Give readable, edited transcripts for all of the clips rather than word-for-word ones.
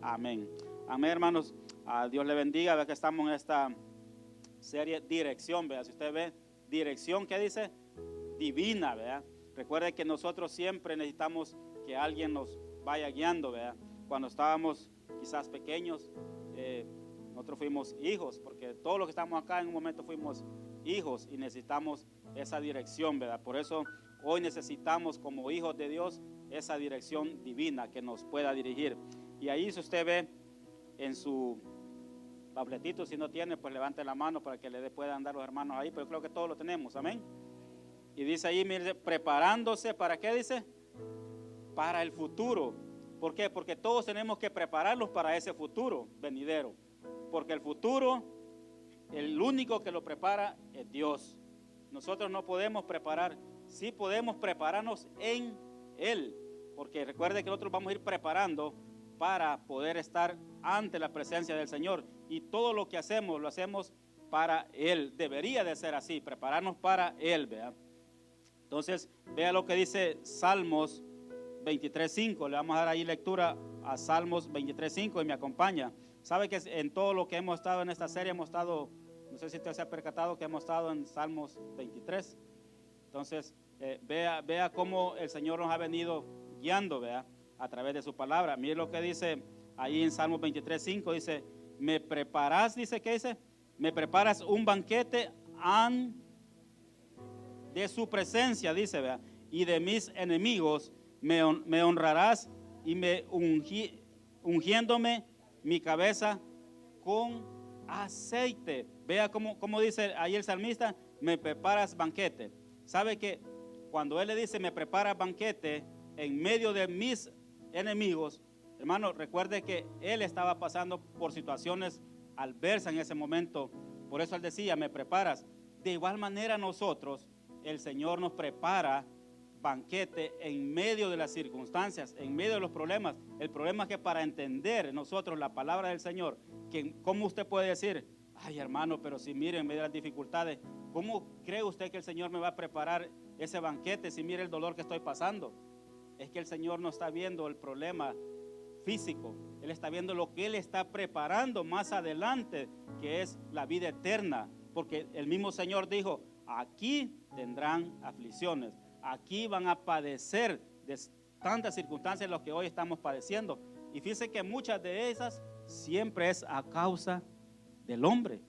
Amén. Amén, hermanos. A Dios le bendiga. Ve que estamos en esta serie Dirección, ¿verdad? Si usted ve dirección, ¿qué dice? Divina, ¿verdad? Recuerde que nosotros siempre necesitamos que alguien nos vaya guiando, ¿verdad? Cuando estábamos quizás pequeños, nosotros fuimos hijos, porque todos los que estamos acá en un momento fuimos hijos y necesitamos esa dirección, ¿verdad? Por eso hoy necesitamos como hijos de Dios esa dirección divina que nos pueda dirigir. Y ahí, si usted ve en su tabletito, si no tiene, pues levante la mano para que le puedan dar los hermanos ahí, pero yo creo que todos lo tenemos, amén. Y dice ahí, mire, preparándose, ¿para qué dice? Para el futuro. ¿Por qué? Porque todos tenemos que prepararlos para ese futuro venidero, porque el futuro, el único que lo prepara es Dios. Nosotros no podemos preparar, sí podemos prepararnos en Él, porque recuerde que nosotros vamos a ir preparando para poder estar ante la presencia del Señor, y todo lo que hacemos, lo hacemos para Él. Debería de ser así, prepararnos para Él, ¿verdad? Entonces, vea lo que dice Salmos 23:5. Le vamos a dar ahí lectura a Salmos 23:5 y me acompaña. Sabe que en todo lo que hemos estado en esta serie, hemos estado, no sé si usted se ha percatado que hemos estado en Salmos 23. Entonces, vea cómo el Señor nos ha venido guiando, vea, a través de su palabra. Mire lo que dice ahí en Salmos 23:5, dice, me preparas, dice, ¿qué dice? Me preparas un banquete de su presencia, dice, vea, y de mis enemigos me honrarás, y me ungiéndome mi cabeza con aceite. Vea cómo dice ahí el salmista, me preparas banquete. Sabe que cuando él le dice me preparas banquete en medio de mis enemigos, hermano, recuerde que él estaba pasando por situaciones adversas en ese momento. Por eso él decía, me preparas. De igual manera nosotros, el Señor nos prepara banquete en medio de las circunstancias, en medio de los problemas. El problema es que para entender nosotros la palabra del Señor, que ¿cómo usted puede decir, ay hermano, pero si mire en medio de las dificultades, ¿cómo cree usted que el Señor me va a preparar ese banquete si mire el dolor que estoy pasando? Es que el Señor no está viendo el problema físico, Él está viendo lo que Él está preparando más adelante, que es la vida eterna, porque el mismo Señor dijo, aquí tendrán aflicciones, aquí van a padecer de tantas circunstancias en las que hoy estamos padeciendo. Y fíjense que muchas de esas siempre es a causa del hombre,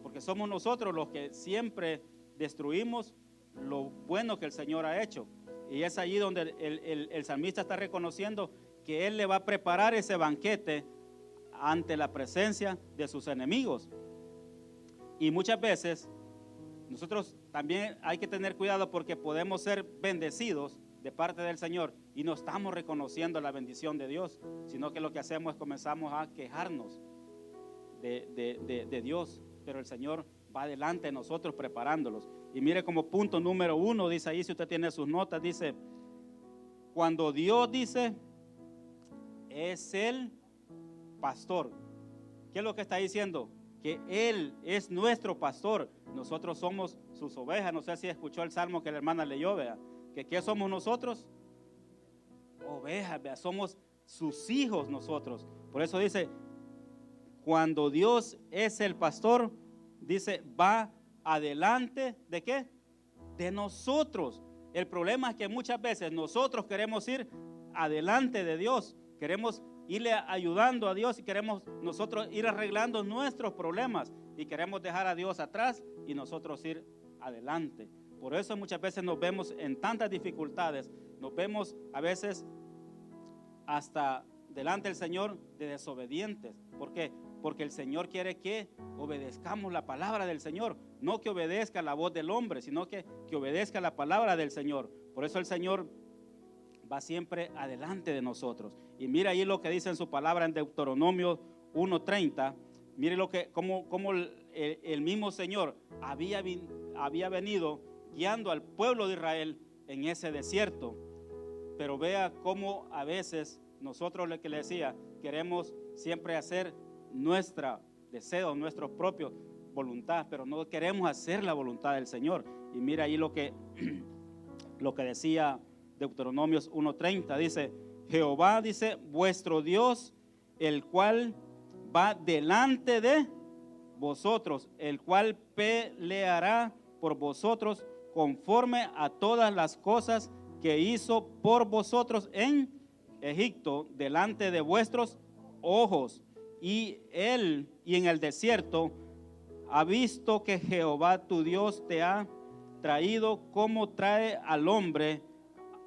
porque somos nosotros los que siempre destruimos lo bueno que el Señor ha hecho. Y es allí donde el salmista está reconociendo que Él le va a preparar ese banquete ante la presencia de sus enemigos. Y muchas veces nosotros también hay que tener cuidado, porque podemos ser bendecidos de parte del Señor y no estamos reconociendo la bendición de Dios, sino que lo que hacemos es comenzamos a quejarnos de Dios, pero el Señor va delante de nosotros preparándolos. Y mire, como punto número 1, dice ahí, si usted tiene sus notas, dice, cuando Dios dice, es el pastor. ¿Qué es lo que está diciendo? Que Él es nuestro pastor, nosotros somos sus ovejas. No sé si escuchó el salmo que la hermana leyó, vea, que ¿qué somos nosotros? Ovejas, vea, somos sus hijos nosotros. Por eso dice, cuando Dios es el pastor, dice, va adelante, ¿de qué? De nosotros. El problema es que muchas veces nosotros queremos ir adelante de Dios, queremos irle ayudando a Dios y queremos nosotros ir arreglando nuestros problemas y queremos dejar a Dios atrás y nosotros ir adelante. Por eso muchas veces nos vemos en tantas dificultades, nos vemos a veces hasta delante del Señor de desobedientes. ¿Por qué? Porque el Señor quiere que obedezcamos la palabra del Señor, no que obedezca la voz del hombre, sino que obedezca la palabra del Señor. Por eso el Señor va siempre adelante de nosotros. Y mira ahí lo que dice en su palabra en Deuteronomio 1:30. Mire cómo el mismo Señor había venido guiando al pueblo de Israel en ese desierto. Pero vea cómo a veces nosotros, lo que le decía, queremos siempre hacer nuestro deseo, nuestra propia voluntad, pero no queremos hacer la voluntad del Señor. Y mira ahí lo que decía Deuteronomios 1:30, dice, Jehová, dice, vuestro Dios el cual va delante de vosotros, el cual peleará por vosotros conforme a todas las cosas que hizo por vosotros en Egipto, delante de vuestros ojos. Y en el desierto ha visto que Jehová tu Dios te ha traído como trae al hombre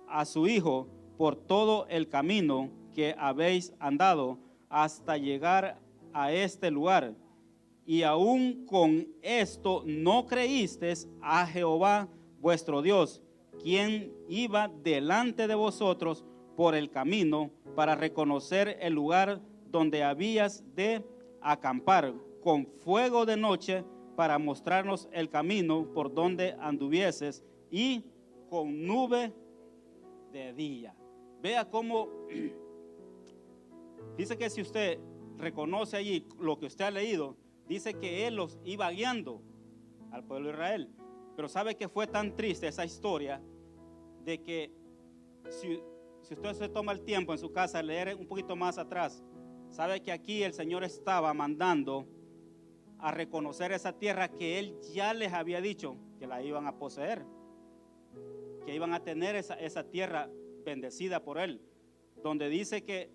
a su hijo por todo el camino que habéis andado hasta llegar a este lugar. Y aún con esto no creísteis a Jehová vuestro Dios, quien iba delante de vosotros por el camino para reconocer el lugar donde habías de acampar, con fuego de noche para mostrarnos el camino por donde anduvieses, y con nube de día. Vea cómo dice que si usted reconoce allí lo que usted ha leído, dice que él los iba guiando al pueblo de Israel. Pero sabe que fue tan triste esa historia de que si usted se toma el tiempo en su casa de leer un poquito más atrás, sabe que aquí el Señor estaba mandando a reconocer esa tierra que Él ya les había dicho que la iban a poseer, que iban a tener esa tierra bendecida por Él, donde dice que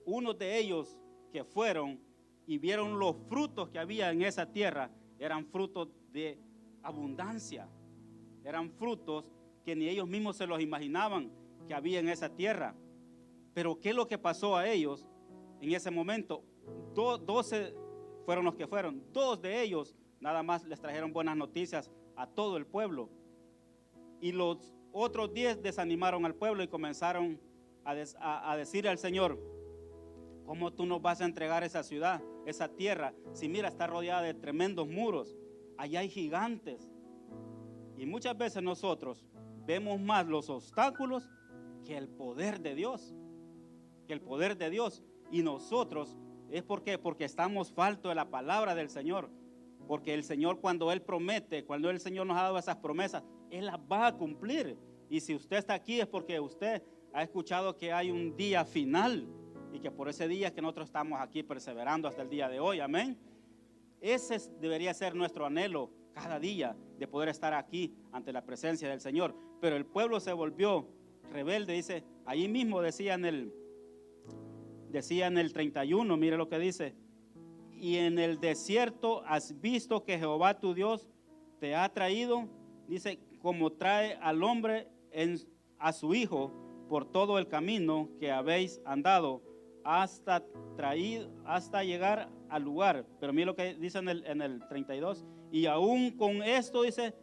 unos de ellos que fueron y vieron los frutos que había en esa tierra, eran frutos de abundancia, eran frutos que ni ellos mismos se los imaginaban que había en esa tierra. Pero ¿qué es lo que pasó a ellos en ese momento? 12 fueron los que fueron, 2 de ellos nada más les trajeron buenas noticias a todo el pueblo, y los otros 10 desanimaron al pueblo y comenzaron a decir al Señor: ¿cómo tú nos vas a entregar esa ciudad, esa tierra? Si mira, está rodeada de tremendos muros, allá hay gigantes. Y muchas veces nosotros vemos más los obstáculos que el poder de Dios, y nosotros es porque estamos faltos de la palabra del Señor, porque el Señor, cuando Él promete, cuando el Señor nos ha dado esas promesas, Él las va a cumplir. Y si usted está aquí es porque usted ha escuchado que hay un día final, y que por ese día es que nosotros estamos aquí perseverando hasta el día de hoy, amén. Ese debería ser nuestro anhelo cada día, de poder estar aquí ante la presencia del Señor. Pero el pueblo se volvió rebelde, dice, ahí mismo decía en el 31, mire lo que dice: y en el desierto has visto que Jehová tu Dios te ha traído, dice, como trae al hombre a su hijo por todo el camino que habéis andado hasta llegar al lugar. Pero mire lo que dice en el 32: y aún con esto, dice,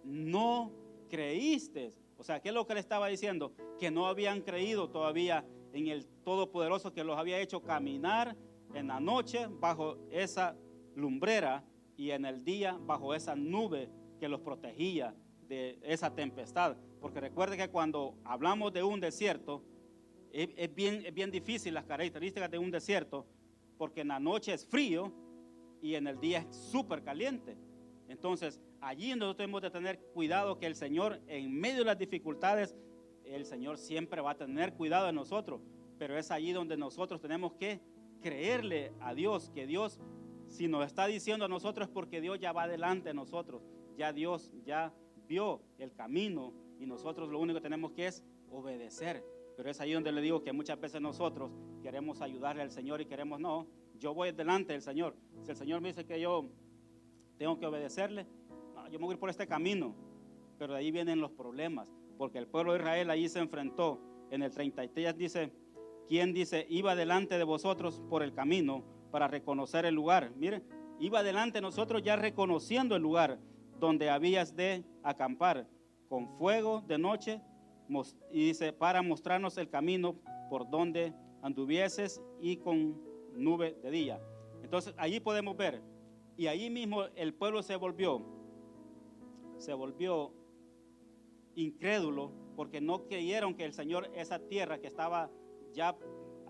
no creíste. O sea, ¿qué es lo que le estaba diciendo? Que no habían creído todavía en el Todopoderoso, que los había hecho caminar en la noche bajo esa lumbrera y en el día bajo esa nube que los protegía de esa tempestad. Porque recuerde que cuando hablamos de un desierto, es bien difícil las características de un desierto, porque en la noche es frío y en el día es súper caliente. Entonces allí nosotros tenemos de tener cuidado, que el Señor, en medio de las dificultades, el Señor siempre va a tener cuidado de nosotros. Pero es allí donde nosotros tenemos que creerle a Dios, que Dios, si nos está diciendo a nosotros, es porque Dios ya va delante de nosotros, ya Dios ya vio el camino, y nosotros lo único que tenemos que es obedecer. Pero es ahí donde le digo que muchas veces nosotros queremos ayudarle al Señor y queremos, no, yo voy delante del Señor. Si el Señor me dice que yo tengo que obedecerle, no, yo me voy a ir por este camino. Pero de ahí vienen los problemas, porque el pueblo de Israel allí se enfrentó. En el 33 dice, ¿quién dice? Iba delante de vosotros por el camino para reconocer el lugar. Miren, iba delante de nosotros ya reconociendo el lugar donde habías de acampar, con fuego de noche, y dice, para mostrarnos el camino por donde anduvieses, y con nube de día. Entonces allí podemos ver, y allí mismo el pueblo se volvió incrédulo, porque no creyeron que el Señor, esa tierra que estaba ya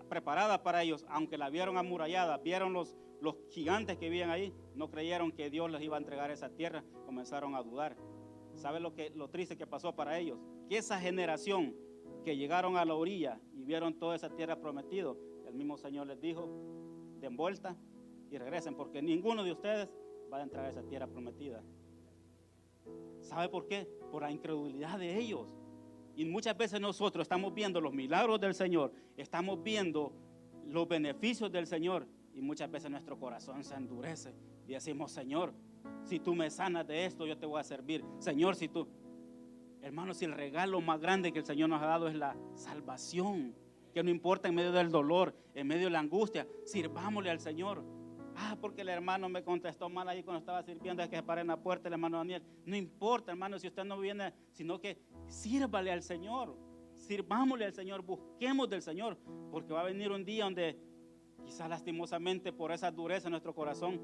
preparada para ellos, aunque la vieron amurallada, vieron los gigantes que vivían ahí, no creyeron que Dios les iba a entregar esa tierra, comenzaron a dudar. ¿Sabe lo triste que pasó para ellos? Que esa generación que llegaron a la orilla y vieron toda esa tierra prometida, el mismo Señor les dijo, den vuelta y regresen, porque ninguno de ustedes va a entrar a esa tierra prometida. ¿Sabe por qué? Por la incredulidad de ellos. Y muchas veces nosotros estamos viendo los milagros del Señor, estamos viendo los beneficios del Señor, y muchas veces nuestro corazón se endurece y decimos, Señor, si tú me sanas de esto, yo te voy a servir. Señor, si tú... Hermanos, si el regalo más grande que el Señor nos ha dado es la salvación, que no importa en medio del dolor, en medio de la angustia, sirvámosle al Señor. Porque el hermano me contestó mal ahí cuando estaba sirviendo, es que se paré en la puerta el hermano Daniel. No importa, hermano, si usted no viene, sino que sírvale al Señor, sirvámosle al Señor, busquemos del Señor, porque va a venir un día donde quizás lastimosamente por esa dureza nuestro corazón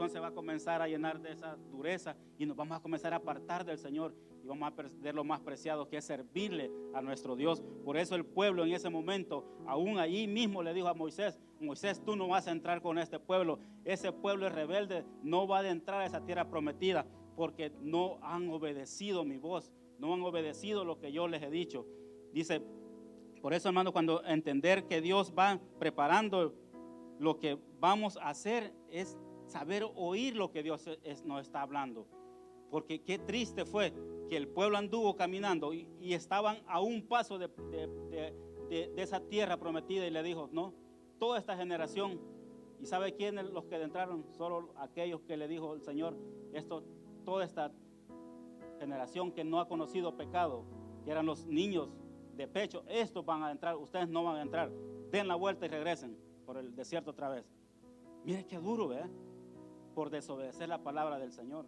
se va a comenzar a llenar de esa dureza y nos vamos a comenzar a apartar del Señor y vamos a perder lo más preciado, que es servirle a nuestro Dios. Por eso el pueblo en ese momento, aún allí mismo le dijo a Moisés, Moisés, tú no vas a entrar con este pueblo, ese pueblo es rebelde, no va a entrar a esa tierra prometida, porque no han obedecido mi voz, no han obedecido lo que yo les he dicho. Dice, por eso, hermano, cuando entender que Dios va preparando lo que vamos a hacer, es saber oír lo que Dios nos está hablando. Porque qué triste fue que el pueblo anduvo caminando y estaban a un paso de esa tierra prometida, y le dijo, no, toda esta generación. ¿Y sabe quiénes los que entraron? Solo aquellos que le dijo el Señor, toda esta generación que no ha conocido pecado, que eran los niños de pecho, estos van a entrar, ustedes no van a entrar, den la vuelta y regresen por el desierto otra vez. Mire qué duro, ¿verdad? Por desobedecer la palabra del Señor.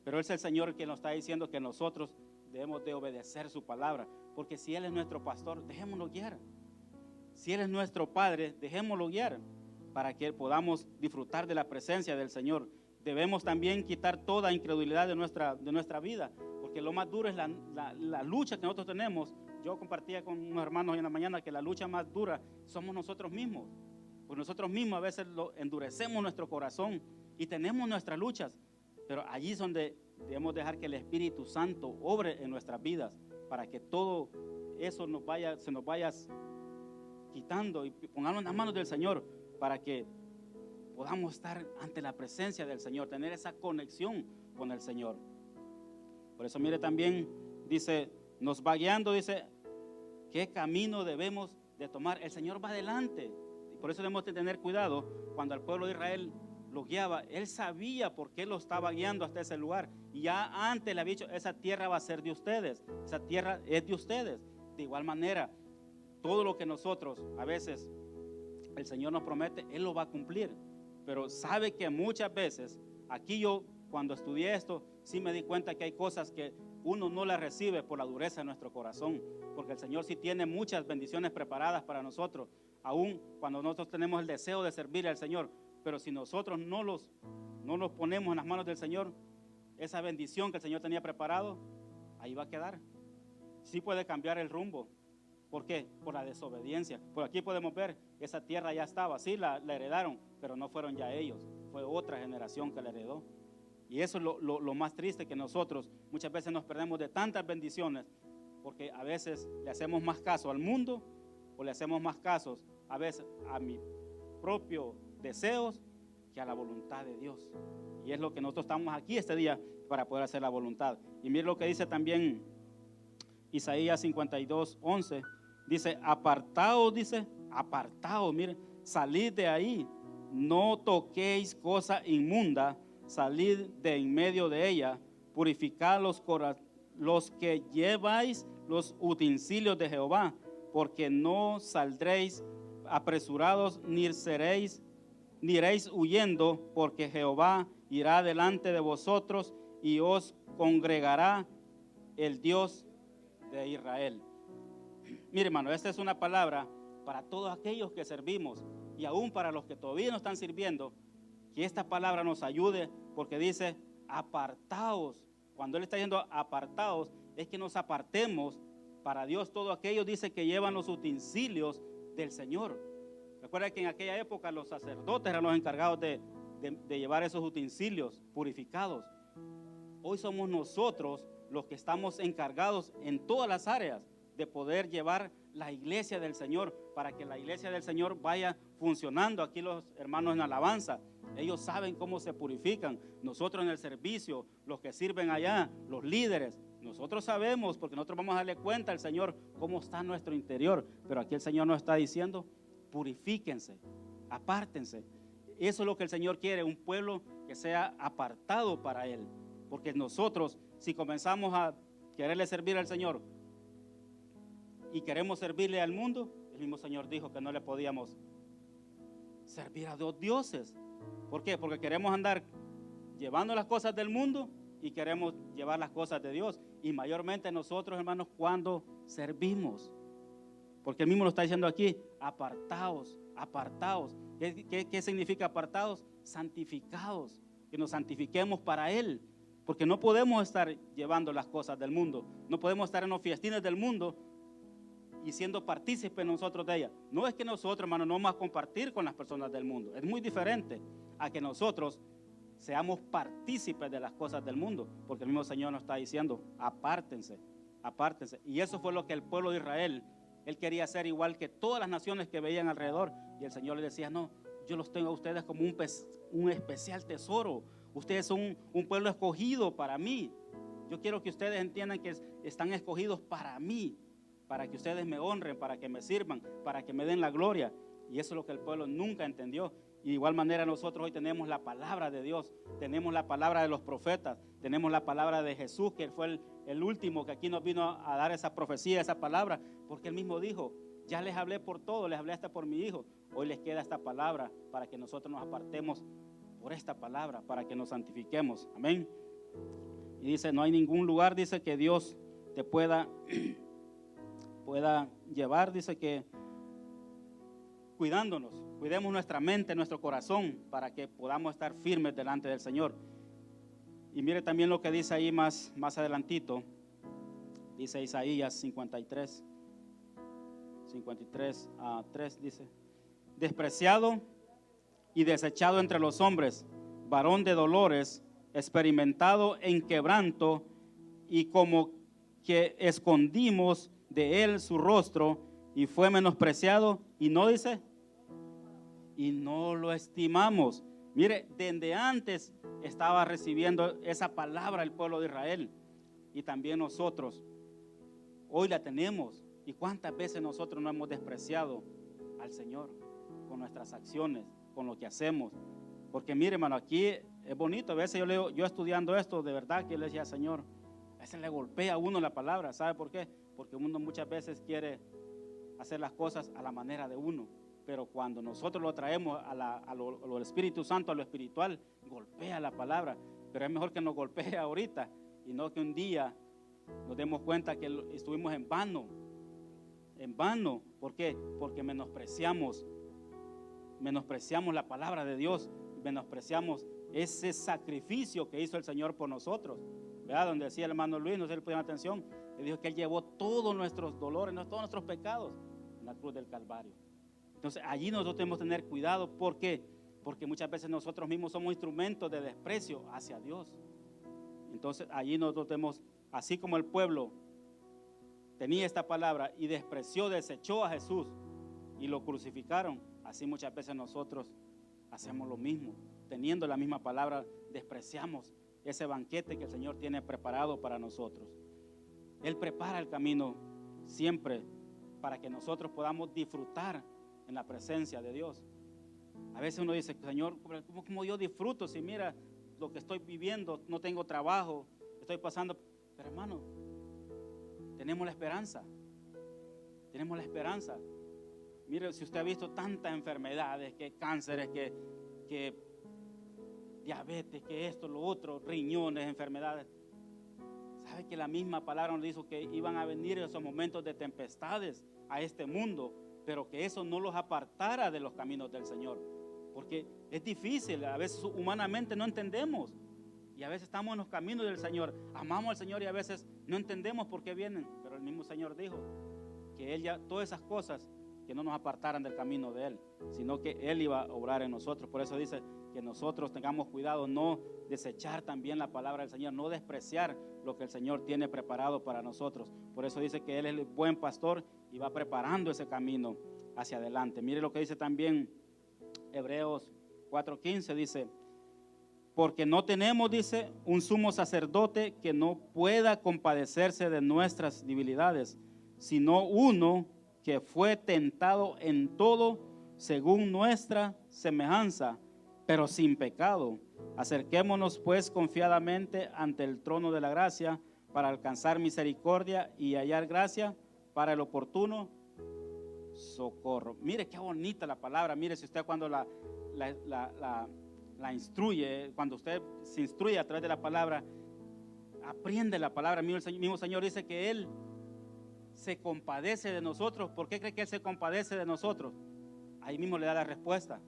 Pero es el Señor quien nos está diciendo que nosotros debemos de obedecer su palabra, porque si Él es nuestro pastor, dejémoslo guiar. Si Él es nuestro Padre, dejémoslo guiar, para que podamos disfrutar de la presencia del Señor. Debemos también quitar toda incredulidad de nuestra vida, porque lo más duro es la lucha que nosotros tenemos. Yo compartía con unos hermanos hoy en la mañana que la lucha más dura somos nosotros mismos, porque nosotros mismos a veces endurecemos nuestro corazón y tenemos nuestras luchas, pero allí es donde debemos dejar que el Espíritu Santo obre en nuestras vidas, para que todo eso se nos vaya quitando, y pongamos en las manos del Señor, para que podamos estar ante la presencia del Señor, tener esa conexión con el Señor. Por eso mire también, dice, nos va guiando, dice, qué camino debemos de tomar. El Señor va adelante, y por eso debemos de tener cuidado. Cuando al pueblo de Israel lo guiaba, Él sabía por qué lo estaba guiando hasta ese lugar, y ya antes le había dicho, esa tierra va a ser de ustedes, esa tierra es de ustedes. De igual manera, todo lo que nosotros a veces el Señor nos promete, Él lo va a cumplir. Pero sabe que muchas veces, aquí yo cuando estudié esto, sí me di cuenta que hay cosas que uno no las recibe por la dureza de nuestro corazón, porque el Señor sí tiene muchas bendiciones preparadas para nosotros, aun cuando nosotros tenemos el deseo de servir al Señor. Pero si nosotros no los ponemos en las manos del Señor, esa bendición que el Señor tenía preparado, ahí va a quedar. Sí puede cambiar el rumbo. ¿Por qué? Por la desobediencia. Por aquí podemos ver, esa tierra ya estaba, sí la heredaron, pero no fueron ya ellos, fue otra generación que la heredó. Y eso es lo más triste, que nosotros muchas veces nos perdemos de tantas bendiciones, porque a veces le hacemos más caso al mundo, o le hacemos más casos a veces a mis propios deseos que a la voluntad de Dios. Y es lo que nosotros estamos aquí este día, para poder hacer la voluntad. Y mire lo que dice también Isaías 52:11, dice, apartaos, mire, salid de ahí, no toquéis cosa inmunda, salid de en medio de ella, purificad los que lleváis los utensilios de Jehová, porque no saldréis apresurados, ni iréis huyendo, porque Jehová irá delante de vosotros y os congregará el Dios de Israel. Mire, hermano, esta es una palabra para todos aquellos que servimos, y aún para los que todavía no están sirviendo, que esta palabra nos ayude, porque dice apartaos. Cuando Él está diciendo apartaos, es que nos apartemos para Dios. Todo aquello dice que llevan los utensilios del Señor. Recuerda que en aquella época los sacerdotes eran los encargados de llevar esos utensilios purificados. Hoy somos nosotros los que estamos encargados en todas las áreas de poder llevar la iglesia del Señor, para que la iglesia del Señor vaya funcionando. Aquí los hermanos en alabanza, ellos saben cómo se purifican. Nosotros en el servicio, los que sirven allá, los líderes, nosotros sabemos, porque nosotros vamos a darle cuenta al Señor cómo está nuestro interior. Pero aquí el Señor nos está diciendo, purifíquense, apártense. Eso es lo que el Señor quiere, un pueblo que sea apartado para Él. Porque nosotros, si comenzamos a quererle servir al Señor y queremos servirle al mundo, el mismo Señor dijo que no le podíamos servir a dos dioses. ¿Por qué? Porque queremos andar llevando las cosas del mundo y queremos llevar las cosas de Dios. Y mayormente nosotros, hermanos, cuando servimos. Porque Él mismo lo está diciendo aquí, apartaos, apartaos. ¿Qué significa apartados? Santificados, que nos santifiquemos para Él. Porque no podemos estar llevando las cosas del mundo, no podemos estar en los fiestines del mundo y siendo partícipes nosotros de ellas. No es que nosotros, hermano, no vamos a compartir con las personas del mundo, es muy diferente a que nosotros seamos partícipes de las cosas del mundo, porque el mismo Señor nos está diciendo, apártense, apártense. Y eso fue lo que el pueblo de Israel, él quería ser igual que todas las naciones que veían alrededor, y el Señor le decía, no, yo los tengo a ustedes como un especial tesoro. Ustedes son un pueblo escogido para mí. Yo quiero que ustedes entiendan que están escogidos para mí, para que ustedes me honren, para que me sirvan, para que me den la gloria. Y eso es lo que el pueblo nunca entendió. Y de igual manera nosotros hoy tenemos la palabra de Dios, tenemos la palabra de los profetas, tenemos la palabra de Jesús, que fue el último que aquí nos vino a dar esa profecía, esa palabra, porque Él mismo dijo, ya les hablé por todo, les hablé hasta por mi Hijo. Hoy les queda esta palabra para que nosotros nos apartemos por esta palabra, para que nos santifiquemos. Amén. Y dice, no hay ningún lugar, dice, que Dios te pueda llevar, dice, que cuidándonos, cuidemos nuestra mente, nuestro corazón, para que podamos estar firmes delante del Señor. Y mire también lo que dice ahí más adelantito, dice Isaías 53 a 3, dice, despreciado y desechado entre los hombres, varón de dolores, experimentado en quebranto, y como que escondimos de él su rostro, y fue menospreciado, y no dice, y no lo estimamos. Mire, desde antes estaba recibiendo esa palabra el pueblo de Israel, y también nosotros, hoy la tenemos. ¿Y cuántas veces nosotros no hemos despreciado al Señor con nuestras acciones, con lo que hacemos? Porque mire, hermano, aquí es bonito. A veces yo estudiando esto, de verdad que yo le decía, Señor, a veces le golpea a uno la palabra. ¿Sabe por qué? Porque uno muchas veces quiere hacer las cosas a la manera de uno, pero cuando nosotros lo traemos a lo Espíritu Santo, a lo espiritual, golpea la palabra. Pero es mejor que nos golpee ahorita y no que un día nos demos cuenta que estuvimos en vano. En vano. ¿Por qué? Porque menospreciamos la palabra de Dios, menospreciamos ese sacrificio que hizo el Señor por nosotros. ¿Verdad? Donde decía el hermano Luis, no sé si le pusieron atención, le dijo que Él llevó todos nuestros dolores, todos nuestros pecados en la cruz del Calvario. Entonces allí nosotros tenemos que tener cuidado. ¿Por qué? Porque muchas veces nosotros mismos somos instrumentos de desprecio hacia Dios. Entonces allí nosotros tenemos, así como el pueblo tenía esta palabra y despreció, desechó a Jesús y lo crucificaron, así muchas veces nosotros hacemos lo mismo. Teniendo la misma palabra, despreciamos ese banquete que el Señor tiene preparado para nosotros. Él prepara el camino siempre para que nosotros podamos disfrutar en la presencia de Dios. A veces uno dice, Señor, ¿cómo yo disfruto si mira lo que estoy viviendo? No tengo trabajo, estoy pasando. Pero hermano, tenemos la esperanza. Tenemos la esperanza. Mire, si usted ha visto tantas enfermedades, que cánceres, que diabetes, que esto, lo otro, riñones, enfermedades. ¿Sabe que la misma palabra nos dijo que iban a venir esos momentos de tempestades a este mundo, pero que eso no los apartara de los caminos del Señor? Porque es difícil, a veces humanamente no entendemos. Y a veces estamos en los caminos del Señor, amamos al Señor y a veces no entendemos por qué vienen. Pero el mismo Señor dijo que Él ya todas esas cosas que no nos apartaran del camino de Él, sino que Él iba a obrar en nosotros. Por eso dice que nosotros tengamos cuidado, no desechar también la palabra del Señor, no despreciar lo que el Señor tiene preparado para nosotros. Por eso dice que Él es el buen pastor y va preparando ese camino hacia adelante. Mire lo que dice también Hebreos 4:15, dice: porque no tenemos, dice, un sumo sacerdote que no pueda compadecerse de nuestras debilidades, sino uno que fue tentado en todo según nuestra semejanza, pero sin pecado. Acerquémonos pues confiadamente ante el trono de la gracia para alcanzar misericordia y hallar gracia para el oportuno socorro. Mire qué bonita la palabra. Mire, si usted cuando la instruye, cuando usted se instruye a través de la palabra, aprende la palabra. El mismo Señor dice que Él se compadece de nosotros. ¿Por qué cree que Él se compadece de nosotros? Ahí mismo le da la respuesta.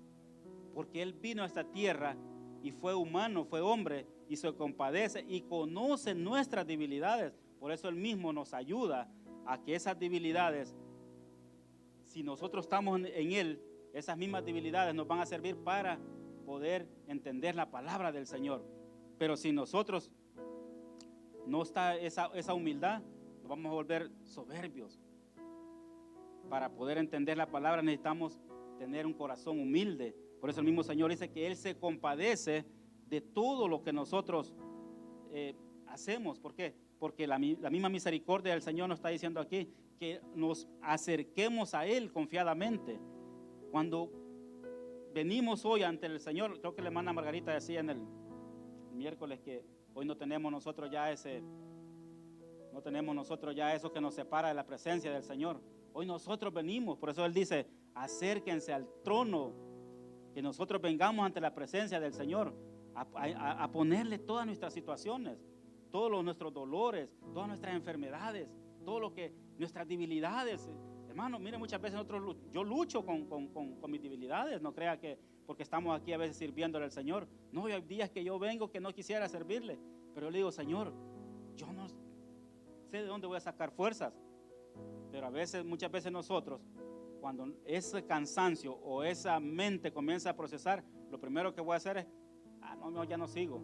Porque Él vino a esta tierra y fue humano, fue hombre, y se compadece y conoce nuestras debilidades. Por eso Él mismo nos ayuda a que esas debilidades, si nosotros estamos en Él, esas mismas debilidades nos van a servir para poder entender la palabra del Señor. Pero si nosotros no está esa humildad, nos vamos a volver soberbios. Para poder entender la palabra necesitamos tener un corazón humilde. Por eso el mismo Señor dice que Él se compadece de todo lo que nosotros hacemos. ¿Por qué? Porque la misma misericordia del Señor nos está diciendo aquí que nos acerquemos a Él confiadamente. Cuando venimos hoy ante el Señor, creo que la hermana Margarita decía en el miércoles que hoy no tenemos nosotros ya eso que nos separa de la presencia del Señor. Hoy nosotros venimos, por eso Él dice, acérquense al trono, que nosotros vengamos ante la presencia del Señor a ponerle todas nuestras situaciones, todos nuestros dolores, todas nuestras enfermedades, todo lo que, nuestras debilidades. Hermano, mire, muchas veces yo lucho con mis debilidades. No crea que porque estamos aquí a veces sirviéndole al Señor. No, hay días que yo vengo que no quisiera servirle, pero yo le digo, Señor, yo no sé de dónde voy a sacar fuerzas. Pero muchas veces nosotros, cuando ese cansancio o esa mente comienza a procesar, lo primero que voy a hacer es, no, ya no sigo.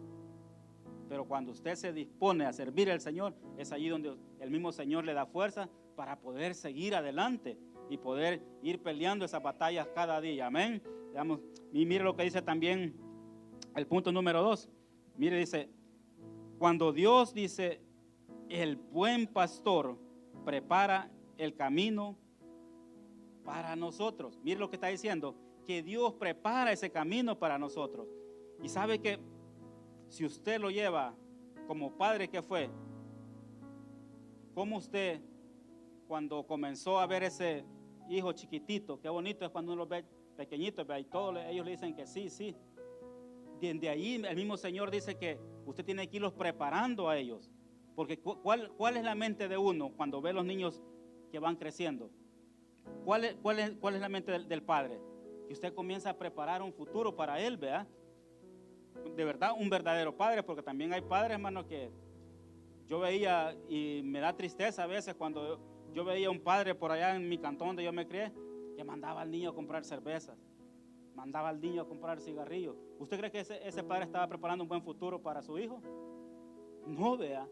Pero cuando usted se dispone a servir al Señor, es allí donde el mismo Señor le da fuerza para poder seguir adelante y poder ir peleando esas batallas cada día. Amén. Y mire lo que dice también el punto número 2. Mire, dice, cuando Dios dice, el buen pastor prepara el camino para nosotros. Mire lo que está diciendo, que Dios prepara ese camino para nosotros. Y sabe que si usted lo lleva como padre que fue, como usted cuando comenzó a ver ese hijo chiquitito, qué bonito es cuando uno lo ve pequeñito, y todos ellos le dicen que sí, sí. Desde ahí el mismo Señor dice que usted tiene que irlos preparando a ellos. Porque ¿cuál es la mente de uno cuando ve a los niños que van creciendo? ¿Cuál es la mente del padre? Que usted comienza a preparar un futuro para él, ¿verdad? De verdad, un verdadero padre, porque también hay padres, hermano, que yo veía y me da tristeza a veces cuando yo veía un padre por allá en mi cantón donde yo me crié, que mandaba al niño a comprar cervezas, mandaba al niño a comprar cigarrillos. ¿Usted cree que ese padre estaba preparando un buen futuro para su hijo? No, vea.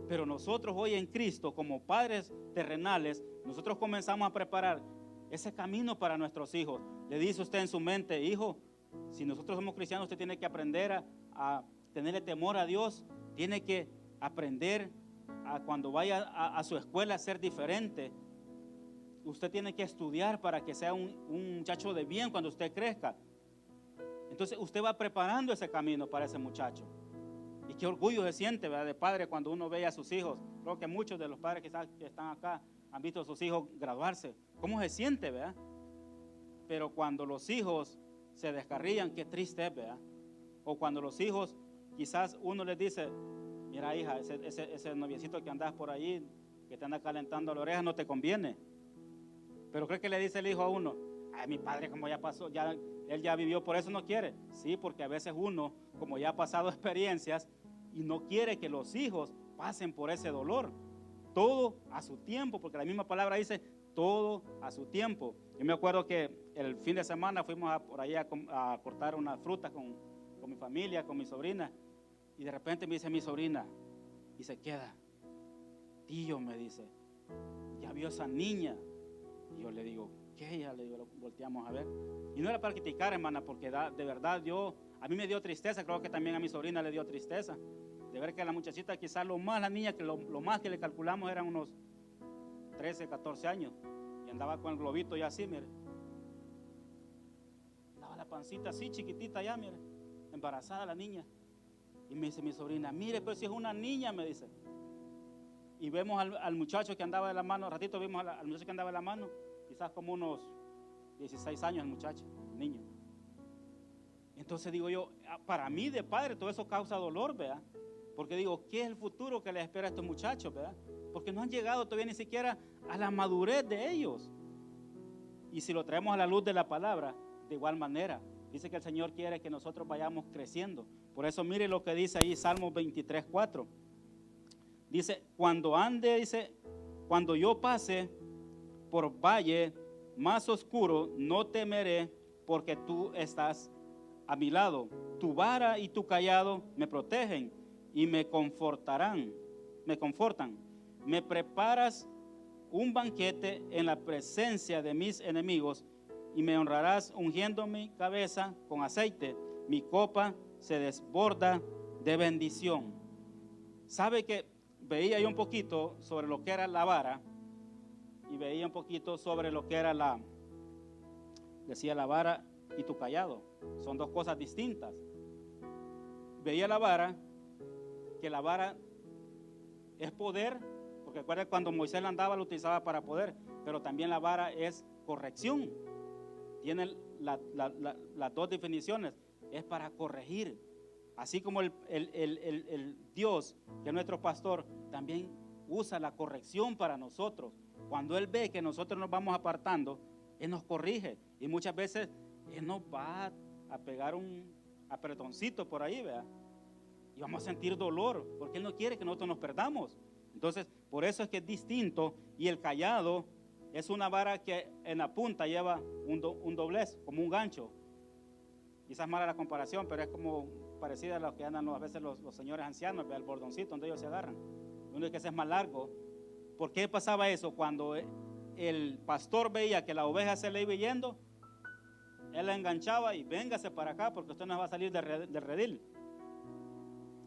Pero nosotros hoy en Cristo, como padres terrenales, nosotros comenzamos a preparar ese camino para nuestros hijos. Le dice usted en su mente, hijo, si nosotros somos cristianos, usted tiene que aprender a tenerle temor a Dios, tiene que aprender a cuando vaya a su escuela a ser diferente. Usted tiene que estudiar para que sea un muchacho de bien cuando usted crezca. Entonces usted va preparando ese camino para ese muchacho. Y qué orgullo se siente, ¿verdad?, de padre cuando uno ve a sus hijos. Creo que muchos de los padres que están acá han visto a sus hijos graduarse. ¿Cómo se siente, verdad? Pero cuando los hijos se descarrían, qué triste es, ¿verdad? O cuando los hijos, quizás uno les dice, mira hija, ese noviecito que andas por ahí, que te anda calentando la oreja, no te conviene. Pero cree que le dice el hijo a uno, ay, mi padre como ya pasó, él ya vivió, por eso no quiere. Sí, porque a veces uno, como ya ha pasado experiencias, y no quiere que los hijos pasen por ese dolor. Todo a su tiempo, porque la misma palabra dice, todo a su tiempo. Yo me acuerdo que el fin de semana fuimos por ahí a cortar unas frutas con mi familia, con mi sobrina, y de repente me dice mi sobrina, y se queda, tío, me dice, ya vio esa niña. Y yo le digo, ¿qué? Ya le digo, lo volteamos a ver. Y no era para criticar, hermana, porque de verdad a mí me dio tristeza, creo que también a mi sobrina le dio tristeza, de ver que la muchachita, quizás la niña, que lo más que le calculamos eran unos 13, 14 años, y andaba con el globito ya así, mire. Daba la pancita así, chiquitita ya, mire, embarazada la niña. Y me dice mi sobrina, mire, pero si es una niña, me dice. Y vemos al muchacho que andaba de la mano, ratito vimos al muchacho que andaba de la mano, quizás como unos 16 años el muchacho, el niño. Entonces digo yo, para mí de padre todo eso causa dolor, ¿verdad? Porque digo, ¿qué es el futuro que les espera a estos muchachos, verdad? Porque no han llegado todavía ni siquiera a la madurez de ellos. Y si lo traemos a la luz de la palabra, de igual manera, dice que el Señor quiere que nosotros vayamos creciendo. Por eso mire lo que dice ahí Salmos 23:4. Dice, cuando yo pase por valle más oscuro, no temeré, porque tú estás a mi lado. Tu vara y tu cayado me protegen y me confortan. Me preparas un banquete en la presencia de mis enemigos y me honrarás ungiendo mi cabeza con aceite. Mi copa se desborda de bendición. ¿Sabe que veía yo un poquito sobre lo que era la vara y veía un poquito sobre lo que era decía la vara y tu cayado? Son dos cosas distintas. Veía la vara, que la vara es poder, porque recuerda cuando Moisés la andaba, lo utilizaba para poder, pero también la vara es corrección. Tiene las dos definiciones, es para corregir. Así como el Dios, que es nuestro pastor, también usa la corrección para nosotros. Cuando Él ve que nosotros nos vamos apartando, Él nos corrige. Y muchas veces Él nos va a pegar un apretoncito por ahí, ¿verdad? Y vamos a sentir dolor, porque Él no quiere que nosotros nos perdamos. Entonces, por eso es que es distinto. Y el cayado es una vara que en la punta lleva un doblez, como un gancho. Quizás mala la comparación, pero es como parecida a lo que andan a veces los señores ancianos, el bordoncito donde ellos se agarran. Lo único que es más largo. ¿Por qué pasaba eso? Cuando el pastor veía que la oveja se le iba yendo, él la enganchaba y véngase para acá porque usted no va a salir del redil.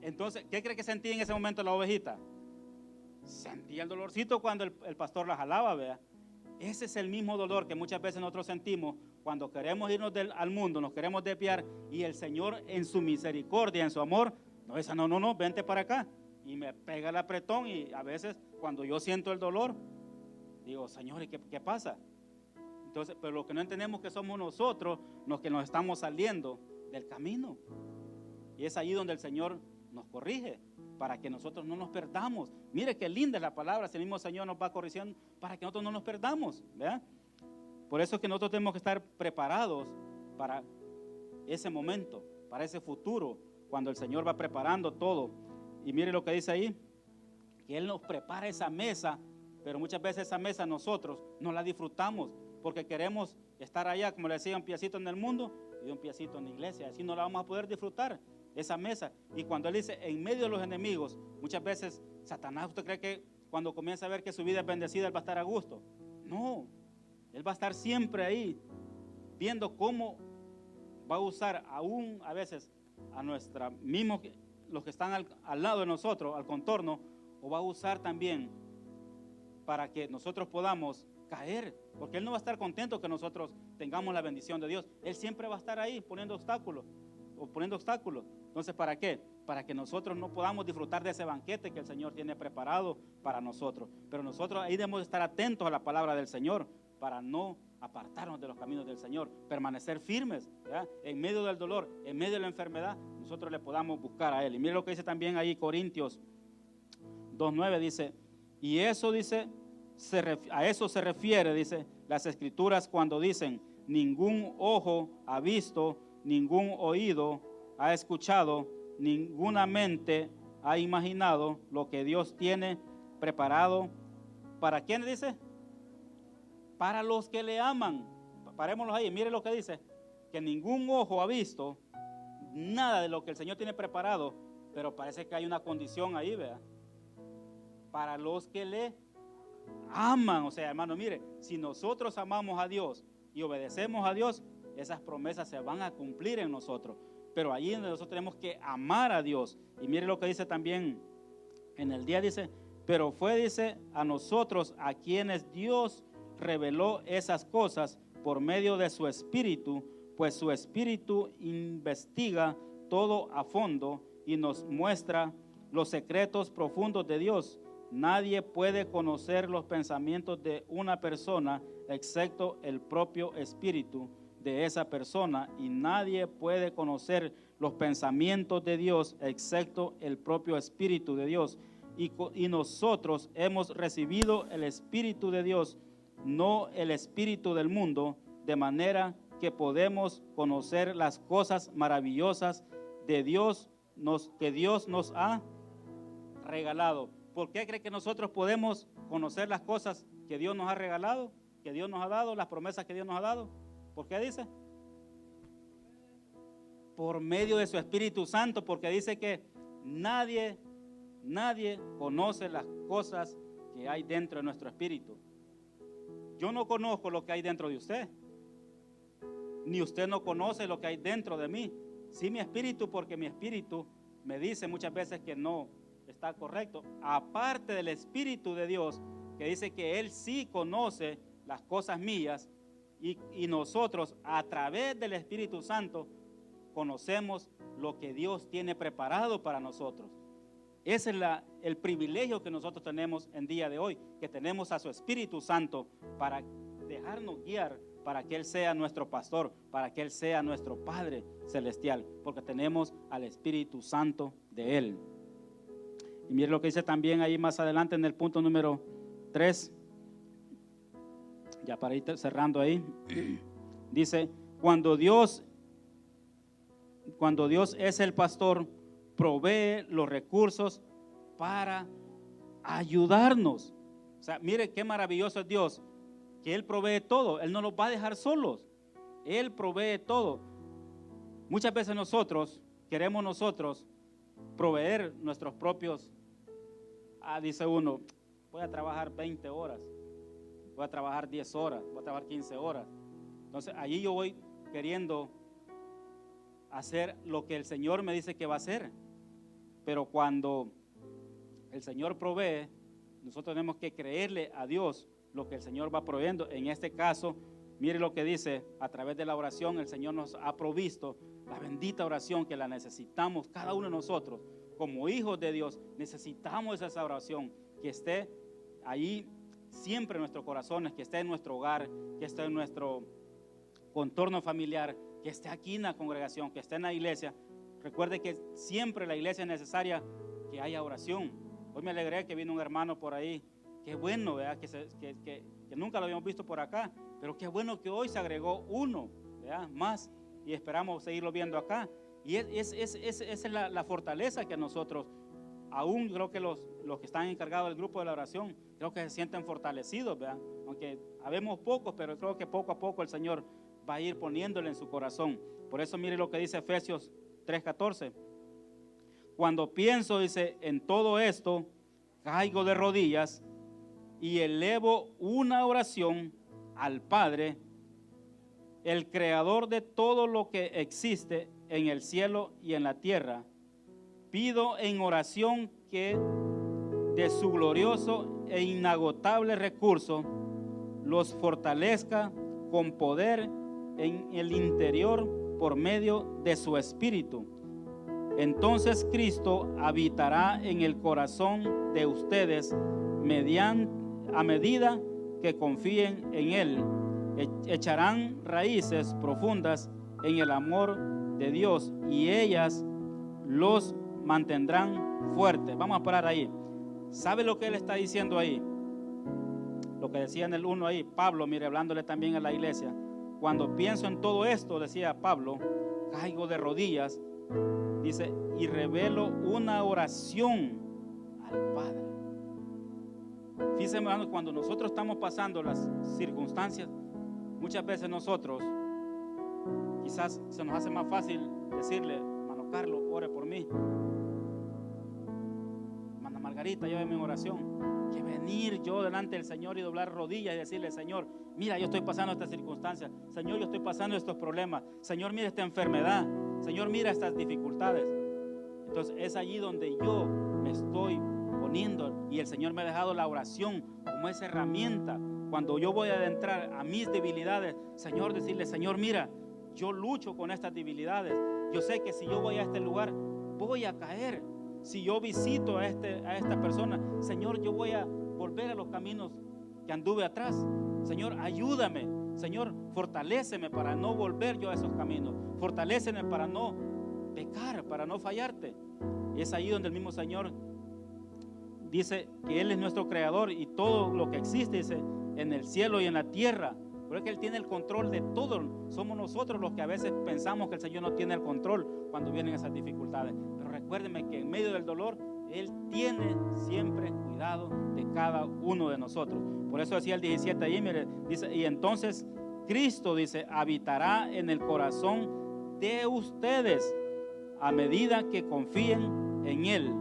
Entonces, ¿qué cree que sentía en ese momento la ovejita? Sentía el dolorcito cuando el pastor la jalaba, ¿vea? Ese es el mismo dolor que muchas veces nosotros sentimos cuando queremos irnos al mundo, nos queremos desviar y el Señor en su misericordia, en su amor, no dice, no, vente para acá. Y me pega el apretón y a veces cuando yo siento el dolor, digo, Señor, ¿y qué pasa? Entonces, pero lo que no entendemos que somos nosotros los que nos estamos saliendo del camino. Y es ahí donde el Señor nos corrige, para que nosotros no nos perdamos. Mire qué linda es la palabra, si el mismo Señor nos va corrigiendo para que nosotros no nos perdamos, ¿verdad? Por eso es que nosotros tenemos que estar preparados para ese momento, para ese futuro, cuando el Señor va preparando todo. Y mire lo que dice ahí, que Él nos prepara esa mesa, pero muchas veces esa mesa nosotros no la disfrutamos, porque queremos estar allá, como le decía, un piecito en el mundo y un piecito en la iglesia, así no la vamos a poder disfrutar esa mesa. Y cuando Él dice en medio de los enemigos, muchas veces Satanás, ¿usted cree que cuando comienza a ver que su vida es bendecida Él va a estar a gusto? No, Él va a estar siempre ahí viendo cómo va a usar aún a veces a nuestra mismo, los que están al lado de nosotros, al contorno, o va a usar también para que nosotros podamos caer, porque Él no va a estar contento que nosotros tengamos la bendición de Dios. Él siempre va a estar ahí poniendo obstáculos. Entonces, ¿para qué? Para que nosotros no podamos disfrutar de ese banquete que el Señor tiene preparado para nosotros. Pero nosotros ahí debemos estar atentos a la palabra del Señor para no apartarnos de los caminos del Señor, permanecer firmes, ¿verdad? En medio del dolor, en medio de la enfermedad, nosotros le podamos buscar a Él. Y mire lo que dice también ahí Corintios 2:9, dice, y eso dice, a eso se refiere, dice, las Escrituras cuando dicen, ningún ojo ha visto, ningún oído ha escuchado, ninguna mente ha imaginado lo que Dios tiene preparado. ¿Para quién dice? para los que le aman. Parémoslos ahí, mire lo que dice, que ningún ojo ha visto nada de lo que el Señor tiene preparado, pero parece que hay una condición ahí, ¿verdad? Para los que le aman. O sea, hermano, mire, si nosotros amamos a Dios y obedecemos a Dios, esas promesas se van a cumplir en nosotros. Pero allí nosotros tenemos que amar a Dios. Y mire lo que dice también en el día, dice, pero fue, dice, a nosotros a quienes Dios reveló esas cosas por medio de su Espíritu, pues su Espíritu investiga todo a fondo y nos muestra los secretos profundos de Dios. Nadie puede conocer los pensamientos de una persona excepto el propio Espíritu de esa persona, y nadie puede conocer los pensamientos de Dios excepto el propio Espíritu de Dios. Y nosotros hemos recibido el Espíritu de Dios, no el espíritu del mundo, de manera que podemos conocer las cosas maravillosas de Dios, que Dios nos ha regalado. ¿Por qué cree que nosotros podemos conocer las cosas que Dios nos ha regalado, que Dios nos ha dado, las promesas que Dios nos ha dado? ¿Por qué dice? Por medio de su Espíritu Santo, porque dice que nadie conoce las cosas que hay dentro de nuestro espíritu. Yo no conozco lo que hay dentro de usted, ni usted no conoce lo que hay dentro de mí. Sí, mi espíritu, porque mi espíritu me dice muchas veces que no está correcto. Aparte del Espíritu de Dios, que dice que Él sí conoce las cosas mías, y nosotros a través del Espíritu Santo conocemos lo que Dios tiene preparado para nosotros. Ese es el privilegio que nosotros tenemos en día de hoy, que tenemos a su Espíritu Santo para dejarnos guiar, para que Él sea nuestro pastor, para que Él sea nuestro Padre Celestial, porque tenemos al Espíritu Santo de Él. Y mire lo que dice también ahí más adelante en el punto número 3, ya para ir cerrando ahí, dice, cuando Dios es el pastor, provee los recursos para ayudarnos. O sea, mire qué maravilloso es Dios, que Él provee todo, Él no nos va a dejar solos, Él provee todo. Muchas veces queremos proveer nuestros propios, dice uno, voy a trabajar 20 horas, voy a trabajar 10 horas, voy a trabajar 15 horas. Entonces allí yo voy queriendo hacer lo que el Señor me dice que va a hacer. Pero cuando el Señor provee, nosotros tenemos que creerle a Dios lo que el Señor va proveyendo. En este caso, mire lo que dice, a través de la oración el Señor nos ha provisto la bendita oración que la necesitamos cada uno de nosotros. Como hijos de Dios necesitamos esa oración, que esté ahí siempre en nuestros corazones, que esté en nuestro hogar, que esté en nuestro contorno familiar, que esté aquí en la congregación, que esté en la iglesia. Recuerde que siempre la iglesia es necesaria que haya oración. Hoy me alegré que vino un hermano por ahí. Qué bueno, ¿verdad? Que nunca lo habíamos visto por acá, pero qué bueno que hoy se agregó uno, ¿verdad? Más, y esperamos seguirlo viendo acá. Y esa es la fortaleza que nosotros, aún creo que los que están encargados del grupo de la oración, creo que se sienten fortalecidos, ¿verdad? Aunque habemos pocos, pero creo que poco a poco el Señor va a ir poniéndole en su corazón. Por eso mire lo que dice Efesios 3:14. Cuando pienso, dice, en todo esto, caigo de rodillas y elevo una oración al Padre, el creador de todo lo que existe en el cielo y en la tierra. Pido en oración que de su glorioso e inagotable recurso los fortalezca con poder en el interior por medio de su Espíritu. Entonces Cristo habitará en el corazón de ustedes a medida que confíen en Él. Echarán raíces profundas en el amor de Dios y ellas los mantendrán fuertes. Vamos a parar ahí. ¿Sabe lo que Él está diciendo ahí? Lo que decía en el 1 ahí, Pablo, mire, hablándole también a la iglesia. Cuando pienso en todo esto, decía Pablo, caigo de rodillas, dice, y revelo una oración al Padre. Fíjense, hermano, cuando nosotros estamos pasando las circunstancias, muchas veces nosotros, quizás se nos hace más fácil decirle, hermano Carlos, ore por mí. Hermana Margarita, lléveme en oración. Que venir yo delante del Señor y doblar rodillas y decirle, Señor, mira, yo estoy pasando estas circunstancias. Señor, yo estoy pasando estos problemas. Señor, mira esta enfermedad. Señor, mira estas dificultades. Entonces es allí donde yo me estoy poniendo, y el Señor me ha dejado la oración como esa herramienta. Cuando yo voy a adentrar a mis debilidades, Señor, decirle, Señor, mira, yo lucho con estas debilidades. Yo sé que si yo voy a este lugar, voy a caer. Si yo visito a esta persona, Señor, yo voy a volver a los caminos que anduve atrás. Señor, ayúdame. Señor, fortaléceme para no volver yo a esos caminos. Fortaléceme para no pecar, para no fallarte. Y es ahí donde el mismo Señor dice que Él es nuestro creador y todo lo que existe, dice, en el cielo y en la tierra. Porque Él tiene el control de todo. Somos nosotros los que a veces pensamos que el Señor no tiene el control cuando vienen esas dificultades. Pero recuérdenme que en medio del dolor, Él tiene siempre cuidado de cada uno de nosotros. Por eso decía el 17 ahí, mire, dice, y entonces Cristo, dice, habitará en el corazón de ustedes a medida que confíen en Él,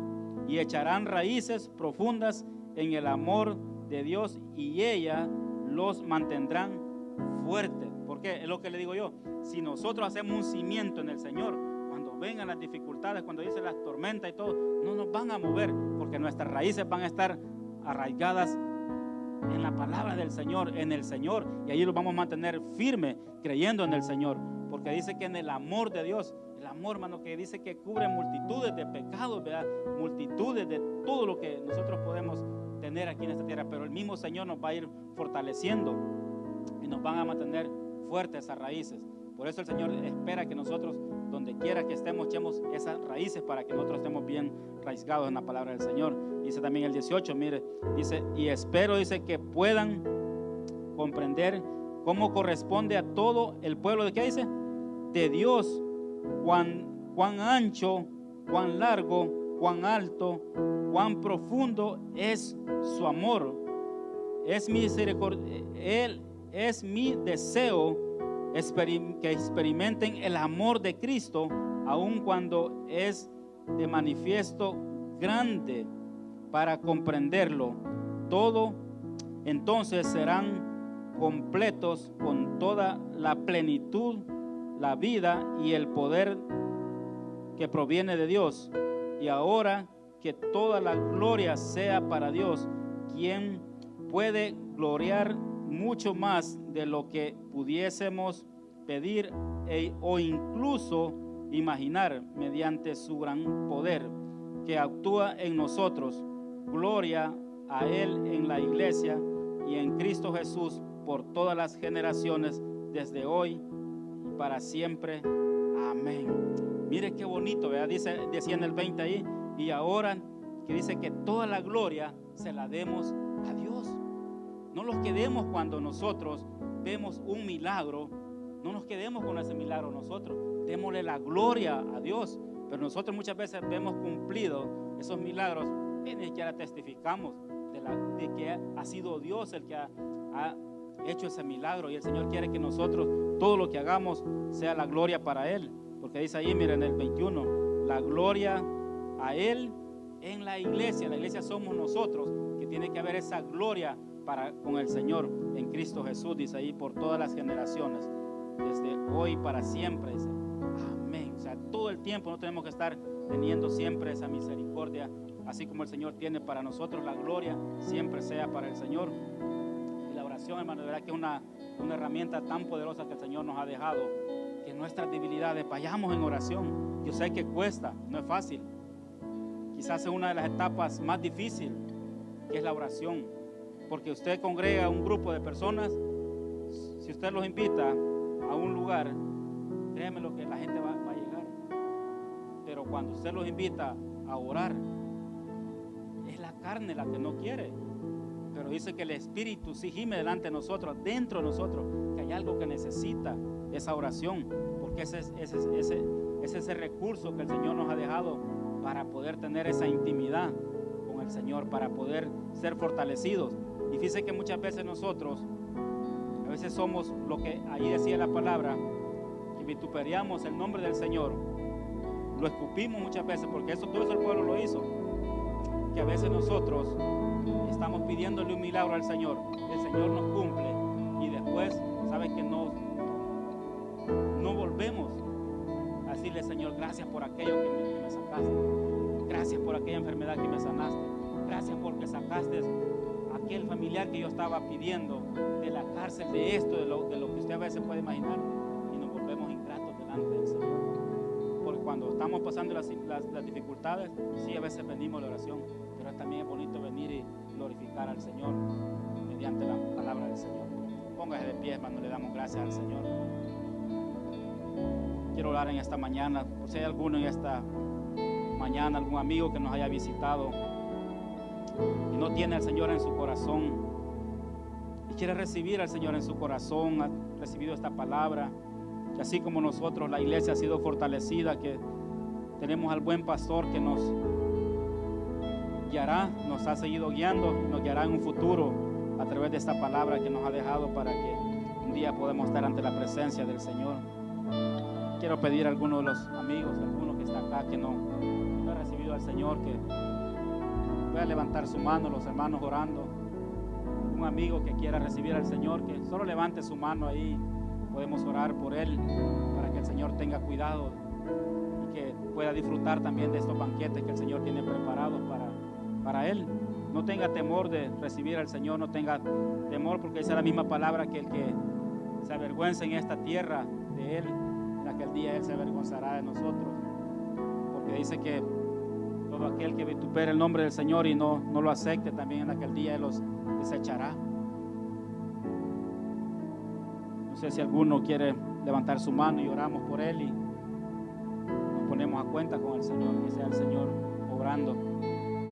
y echarán raíces profundas en el amor de Dios, y ella los mantendrán fuertes. Porque es lo que le digo yo, si nosotros hacemos un cimiento en el Señor, cuando vengan las dificultades, cuando dicen las tormentas y todo, no nos van a mover, porque nuestras raíces van a estar arraigadas en la palabra del Señor, en el Señor, y allí los vamos a mantener firmes creyendo en el Señor, porque dice que en el amor de Dios, el amor, hermano, que dice que cubre multitudes de pecados, ¿verdad? Multitudes de todo lo que nosotros podemos tener aquí en esta tierra, pero el mismo Señor nos va a ir fortaleciendo y nos van a mantener fuertes esas raíces. Por eso el Señor espera que nosotros, donde quiera que estemos, echemos esas raíces para que nosotros estemos bien arraigados en la palabra del Señor. Dice también el 18, mire, dice, y espero, dice, que puedan comprender cómo corresponde a todo el pueblo, ¿de qué dice? De Dios, cuán ancho, cuán largo, cuán alto, cuán profundo es su amor. Es misericordia, Él es mi deseo que experimenten el amor de Cristo, aun cuando es de manifiesto grande para comprenderlo todo. Entonces serán completos con toda la plenitud, la vida y el poder que proviene de Dios. Y ahora que toda la gloria sea para Dios, quien puede gloriar mucho más de lo que pudiésemos pedir o incluso imaginar, mediante su gran poder que actúa en nosotros. Gloria a Él en la iglesia y en Cristo Jesús por todas las generaciones, desde hoy y para siempre. Amén. Mire qué bonito, ¿verdad? Decía en el 20 ahí, y ahora que dice que toda la gloria se la demos a Dios. No nos quedemos cuando nosotros vemos un milagro, no nos quedemos con ese milagro nosotros, démosle la gloria a Dios. Pero nosotros muchas veces vemos cumplido esos milagros y ni siquiera testificamos de que ha sido Dios el que ha hecho ese milagro, y el Señor quiere que nosotros todo lo que hagamos sea la gloria para Él, porque dice ahí, miren, en el 21, la gloria a Él en la iglesia. La iglesia somos nosotros, que tiene que haber esa gloria con el Señor en Cristo Jesús, dice ahí, por todas las generaciones, desde hoy para siempre, dice. Amén. O sea, todo el tiempo no tenemos que estar teniendo siempre esa misericordia, así como el Señor tiene para nosotros. La gloria siempre sea para el Señor. Y la oración, hermano, de verdad que es una herramienta tan poderosa que el Señor nos ha dejado, que nuestras debilidades vayamos en oración. Yo sé que cuesta, no es fácil, quizás es una de las etapas más difíciles, que es la oración, porque usted congrega a un grupo de personas. Si usted los invita a un lugar, créeme lo que la gente va a llegar, pero cuando usted los invita a orar, es la carne la que no quiere, pero dice que el Espíritu sí gime delante de nosotros, dentro de nosotros, que hay algo que necesita esa oración, porque ese es ese recurso que el Señor nos ha dejado para poder tener esa intimidad con el del Señor para poder ser fortalecidos. Y fíjense que muchas veces nosotros, a veces somos lo que ahí decía la palabra, que vituperiamos el nombre del Señor, lo escupimos muchas veces, porque todo eso el pueblo lo hizo, que a veces nosotros estamos pidiéndole un milagro al Señor, el Señor nos cumple y después, ¿sabe que no volvemos a decirle, Señor, gracias por aquello que me sacaste, gracias por aquella enfermedad que me sanaste, gracias porque sacaste a aquel familiar que yo estaba pidiendo de la cárcel, de esto, de lo que usted a veces puede imaginar, y nos volvemos ingratos delante del Señor. Porque cuando estamos pasando las dificultades, sí, a veces venimos a la oración, pero también es bonito venir y glorificar al Señor mediante la palabra del Señor. Póngase de pie, hermano, le damos gracias al Señor. Quiero orar en esta mañana, por si hay alguno en esta mañana, algún amigo que nos haya visitado y no tiene al Señor en su corazón y quiere recibir al Señor en su corazón, ha recibido esta palabra, que así como nosotros, la iglesia ha sido fortalecida, que tenemos al buen pastor que nos guiará, nos ha seguido guiando y nos guiará en un futuro a través de esta palabra que nos ha dejado para que un día podamos estar ante la presencia del Señor. Quiero pedir a algunos de los amigos, alguno que está acá que no ha recibido al Señor, que pueda levantar su mano, los hermanos orando. Un amigo que quiera recibir al Señor, que solo levante su mano ahí, podemos orar por él para que el Señor tenga cuidado y que pueda disfrutar también de estos banquetes que el Señor tiene preparados para él. No tenga temor de recibir al Señor, no tenga temor, porque esa es la misma palabra, que el que se avergüenza en esta tierra de él, en aquel día él se avergonzará de nosotros, porque dice que todo aquel que vitupere el nombre del Señor y no lo acepte, también en aquel día él los desechará. No sé si alguno quiere levantar su mano y oramos por él y nos ponemos a cuenta con el Señor, que sea el Señor obrando.